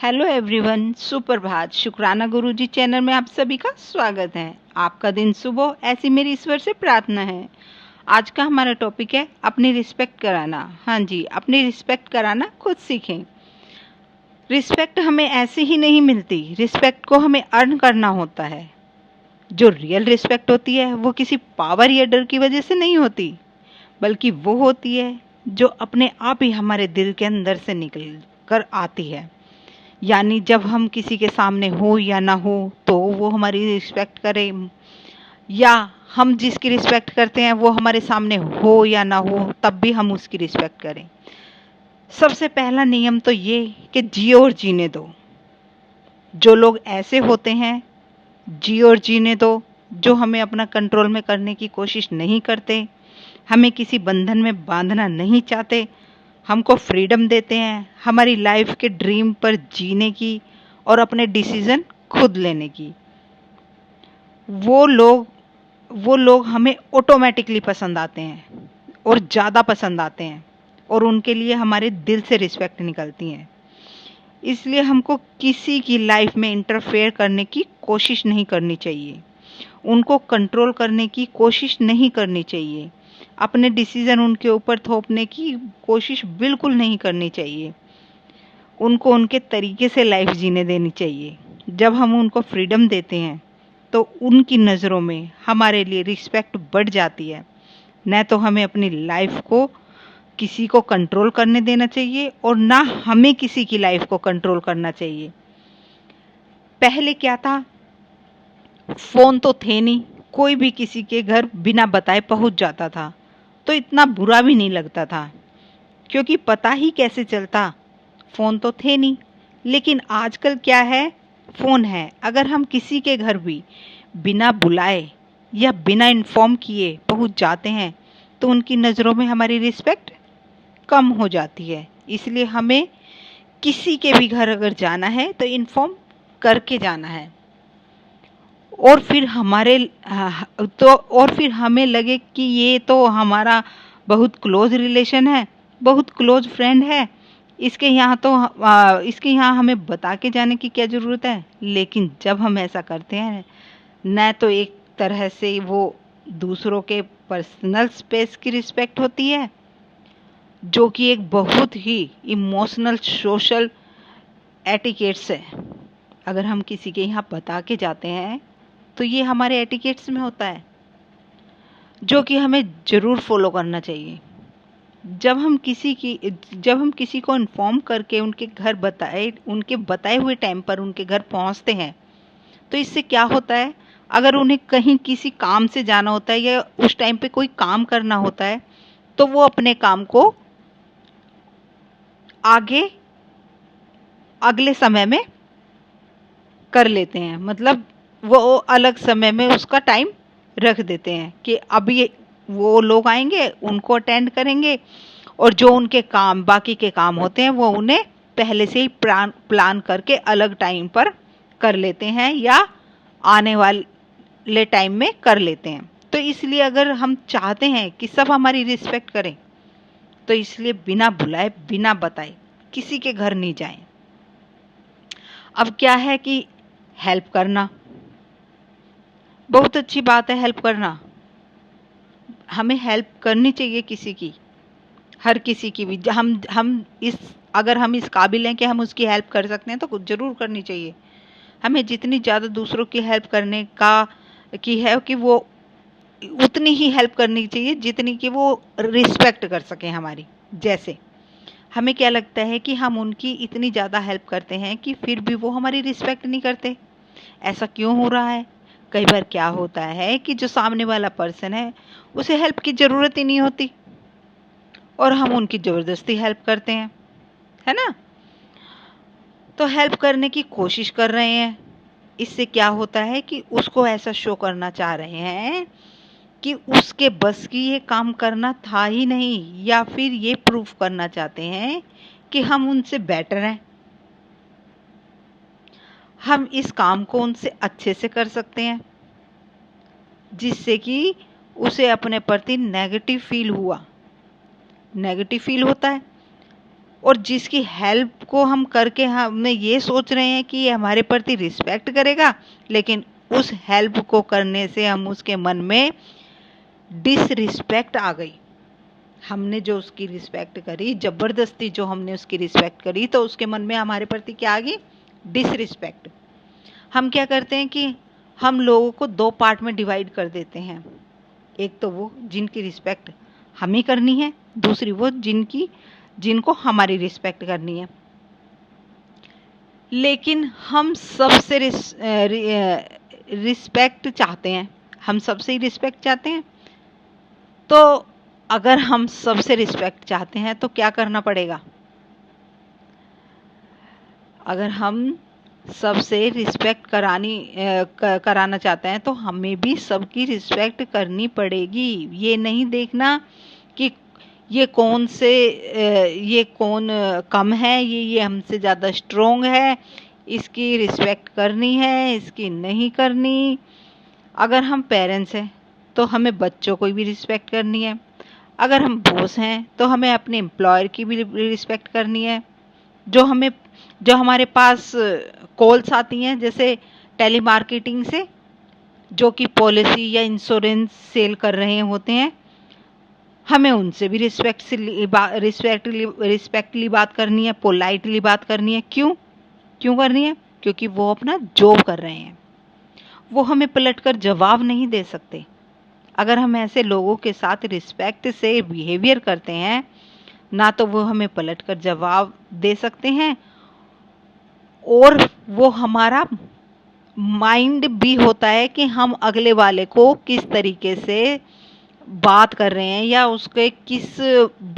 Hello everyone, सुप्रभात। शुक्राना गुरुजी channel में आप सभी का स्वागत है। आपका दिन शुभ हो, ऐसी मेरी ईश्वर से प्रार्थना है। आज का हमारा टॉपिक है अपनी रिस्पेक्ट कराना। हाँ जी, अपनी रिस्पेक्ट कराना खुद सीखें। रिस्पेक्ट हमें ऐसे ही नहीं मिलती, रिस्पेक्ट को हमें अर्न करना होता है। जो रियल रिस्पेक्ट होती है वो किसी पावर या डर की वजह से नहीं होती, बल्कि वो होती है जो अपने आप ही हमारे दिल के अंदर से निकल कर आती है। यानी जब हम किसी के सामने हो या ना हो तो वो हमारी रिस्पेक्ट करे, या हम जिसकी रिस्पेक्ट करते हैं वो हमारे सामने हो या ना हो तब भी हम उसकी रिस्पेक्ट करें। सबसे पहला नियम तो ये कि जियो और जीने दो। जो लोग ऐसे होते हैं, जियो और जीने दो, जो हमें अपना कंट्रोल में करने की कोशिश नहीं करते, हमें किसी बंधन में बांधना नहीं चाहते, हमको फ्रीडम देते हैं हमारी लाइफ के ड्रीम पर जीने की और अपने डिसीजन खुद लेने की, वो लोग हमें ऑटोमेटिकली पसंद आते हैं और ज़्यादा पसंद आते हैं, और उनके लिए हमारे दिल से रिस्पेक्ट निकलती हैं। इसलिए हमको किसी की लाइफ में इंटरफेयर करने की कोशिश नहीं करनी चाहिए, उनको कंट्रोल करने की कोशिश नहीं करनी चाहिए, अपने डिसीज़न उनके ऊपर थोपने की कोशिश बिल्कुल नहीं करनी चाहिए। उनको उनके तरीके से लाइफ जीने देनी चाहिए। जब हम उनको फ्रीडम देते हैं तो उनकी नज़रों में हमारे लिए रिस्पेक्ट बढ़ जाती है। न तो हमें अपनी लाइफ को किसी को कंट्रोल करने देना चाहिए और ना हमें किसी की लाइफ को कंट्रोल करना चाहिए। पहले क्या था, फ़ोन तो थे नहीं, कोई भी किसी के घर बिना बताए पहुंच जाता था तो इतना बुरा भी नहीं लगता था, क्योंकि पता ही कैसे चलता, फ़ोन तो थे नहीं। लेकिन आजकल क्या है, फ़ोन है, अगर हम किसी के घर भी बिना बुलाए या बिना इन्फॉर्म किए पहुंच जाते हैं तो उनकी नज़रों में हमारी रिस्पेक्ट कम हो जाती है। इसलिए हमें किसी के भी घर अगर जाना है तो इन्फॉर्म करके जाना है, और फिर और फिर हमें लगे कि ये तो हमारा बहुत क्लोज रिलेशन है, बहुत क्लोज फ्रेंड है, इसके यहाँ हमें बता के जाने की क्या ज़रूरत है। लेकिन जब हम ऐसा करते हैं, न तो एक तरह से वो दूसरों के पर्सनल स्पेस की रिस्पेक्ट होती है, जो कि एक बहुत ही इमोशनल सोशल एटिकेट्स है। अगर हम किसी के यहाँ बता के जाते हैं तो ये हमारे एटिकेट्स में होता है, जो कि हमें ज़रूर फॉलो करना चाहिए। जब हम किसी को इन्फॉर्म करके उनके बताए हुए टाइम पर उनके घर पहुंचते हैं तो इससे क्या होता है, अगर उन्हें कहीं किसी काम से जाना होता है या उस टाइम पे कोई काम करना होता है तो वो अपने काम को अगले समय में कर लेते हैं। मतलब वो अलग समय में उसका टाइम रख देते हैं कि अभी वो लोग आएंगे, उनको अटेंड करेंगे, और जो उनके काम बाकी के काम होते हैं वो उन्हें पहले से ही प्लान करके अलग टाइम पर कर लेते हैं या आने वाले टाइम में कर लेते हैं। तो इसलिए अगर हम चाहते हैं कि सब हमारी रिस्पेक्ट करें तो इसलिए बिना बुलाए बिना बताए किसी के घर नहीं जाएं। अब क्या है कि हेल्प करना बहुत अच्छी बात है। हेल्प करना, हमें हेल्प करनी चाहिए किसी की, हर किसी की भी। अगर हम इस काबिल हैं कि हम उसकी हेल्प कर सकते हैं तो ज़रूर करनी चाहिए। हमें जितनी ज़्यादा दूसरों की हेल्प करने की है कि वो उतनी ही हेल्प करनी चाहिए जितनी कि वो रिस्पेक्ट कर सकें हमारी। जैसे हमें क्या लगता है कि हम उनकी इतनी ज़्यादा हेल्प करते हैं कि फिर भी वो हमारी रिस्पेक्ट नहीं करते। ऐसा क्यों हो रहा है? कई बार क्या होता है कि जो सामने वाला पर्सन है उसे हेल्प की ज़रूरत ही नहीं होती और हम उनकी ज़बरदस्ती हेल्प करते हैं, है ना। तो हेल्प करने की कोशिश कर रहे हैं, इससे क्या होता है कि उसको ऐसा शो करना चाह रहे हैं कि उसके बस की ये काम करना था ही नहीं, या फिर ये प्रूफ करना चाहते हैं कि हम उनसे बेटर हैं, हम इस काम को उनसे अच्छे से कर सकते हैं, जिससे कि उसे अपने प्रति नेगेटिव फील होता है। और जिसकी हेल्प को हम करके हम ये सोच रहे हैं कि ये हमारे प्रति रिस्पेक्ट करेगा, लेकिन उस हेल्प को करने से हम उसके मन में डिसरिस्पेक्ट आ गई। हमने जो उसकी रिस्पेक्ट करी, जबरदस्ती जो हमने उसकी रिस्पेक्ट करी, तो उसके मन में हमारे प्रति क्या आ गई? डिसरिस्पेक्ट। हम क्या करते हैं कि हम लोगों को दो पार्ट में डिवाइड कर देते हैं। एक तो वो जिनकी रिस्पेक्ट हमें करनी है, दूसरी वो जिनको हमारी रिस्पेक्ट करनी है। लेकिन हम सबसे रिस्पेक्ट चाहते हैं, हम सबसे ही रिस्पेक्ट चाहते हैं। तो अगर हम सबसे रिस्पेक्ट चाहते हैं तो क्या करना पड़ेगा? अगर हम सबसे रिस्पेक्ट कराना चाहते हैं तो हमें भी सबकी रिस्पेक्ट करनी पड़ेगी। ये नहीं देखना कि ये कौन कम है, ये हमसे ज़्यादा स्ट्रोंग है, इसकी रिस्पेक्ट करनी है, इसकी नहीं करनी। अगर हम पेरेंट्स हैं तो हमें बच्चों को भी रिस्पेक्ट करनी है। अगर हम बॉस हैं तो हमें अपने एम्प्लॉयर की भी रिस्पेक्ट करनी है। जो हमारे पास कॉल्स आती हैं जैसे टेलीमार्केटिंग से, जो कि पॉलिसी या इंश्योरेंस सेल कर रहे होते हैं, हमें उनसे भी रिस्पेक्टली बात करनी है, पोलाइटली बात करनी है। क्यों करनी है? क्योंकि वो अपना जॉब कर रहे हैं, वो हमें पलटकर जवाब नहीं दे सकते। अगर हम ऐसे लोगों के साथ रिस्पेक्ट से बिहेवियर करते हैं, ना तो वो हमें पलटकर जवाब दे सकते हैं, और वो हमारा माइंड भी होता है कि हम अगले वाले को किस तरीके से बात कर रहे हैं या उसके किस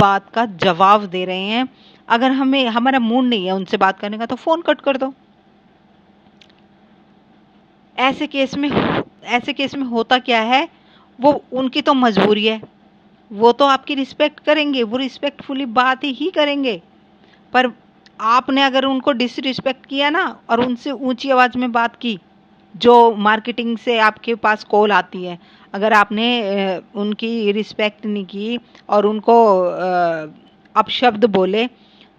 बात का जवाब दे रहे हैं। अगर हमारा मूड नहीं है उनसे बात करने का तो फ़ोन कट कर दो। ऐसे केस में होता क्या है, वो उनकी तो मजबूरी है, वो तो आपकी रिस्पेक्ट करेंगे, वो रिस्पेक्टफुली बात ही करेंगे। पर आपने अगर उनको डिसरिस्पेक्ट किया ना और उनसे ऊंची आवाज़ में बात की, जो मार्केटिंग से आपके पास कॉल आती है, अगर आपने उनकी रिस्पेक्ट नहीं की और उनको अपशब्द बोले,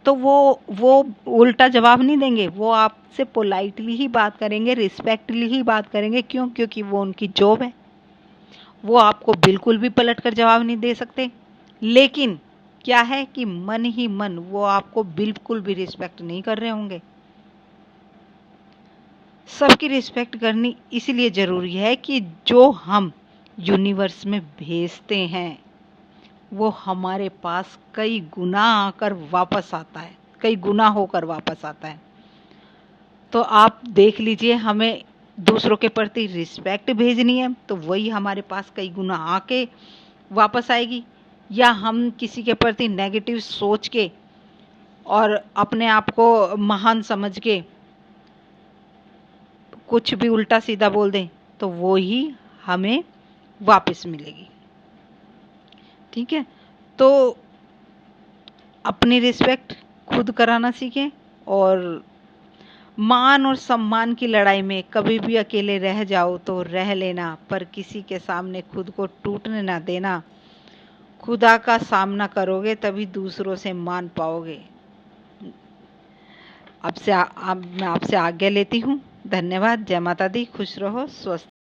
तो वो उल्टा जवाब नहीं देंगे, वो आपसे पोलाइटली ही बात करेंगे, रिस्पेक्टली ही बात करेंगे। क्यों? क्योंकि वो उनकी जॉब है। वो आपको बिल्कुल भी पलट कर जवाब नहीं दे सकते। लेकिन क्या है कि मन ही मन वो आपको बिल्कुल भी रिस्पेक्ट नहीं कर रहे होंगे। सबकी रिस्पेक्ट करनी इसलिए ज़रूरी है कि जो हम यूनिवर्स में भेजते हैं वो हमारे पास कई गुना आकर वापस आता है, कई गुना होकर वापस आता है। तो आप देख लीजिए, हमें दूसरों के प्रति रिस्पेक्ट भेजनी है तो वही हमारे पास कई गुना आके वापस आएगी, या हम किसी के प्रति नेगेटिव सोच के और अपने आप को महान समझ के कुछ भी उल्टा सीधा बोल दें तो वो ही हमें वापस मिलेगी। ठीक है, तो अपनी रिस्पेक्ट खुद कराना सीखें, और मान और सम्मान की लड़ाई में कभी भी अकेले रह जाओ तो रह लेना, पर किसी के सामने खुद को टूटने ना देना। खुदा का सामना करोगे तभी दूसरों से मान पाओगे। मैं आपसे आज्ञा लेती हूँ। धन्यवाद। जय माता दी। खुश रहो, स्वस्थ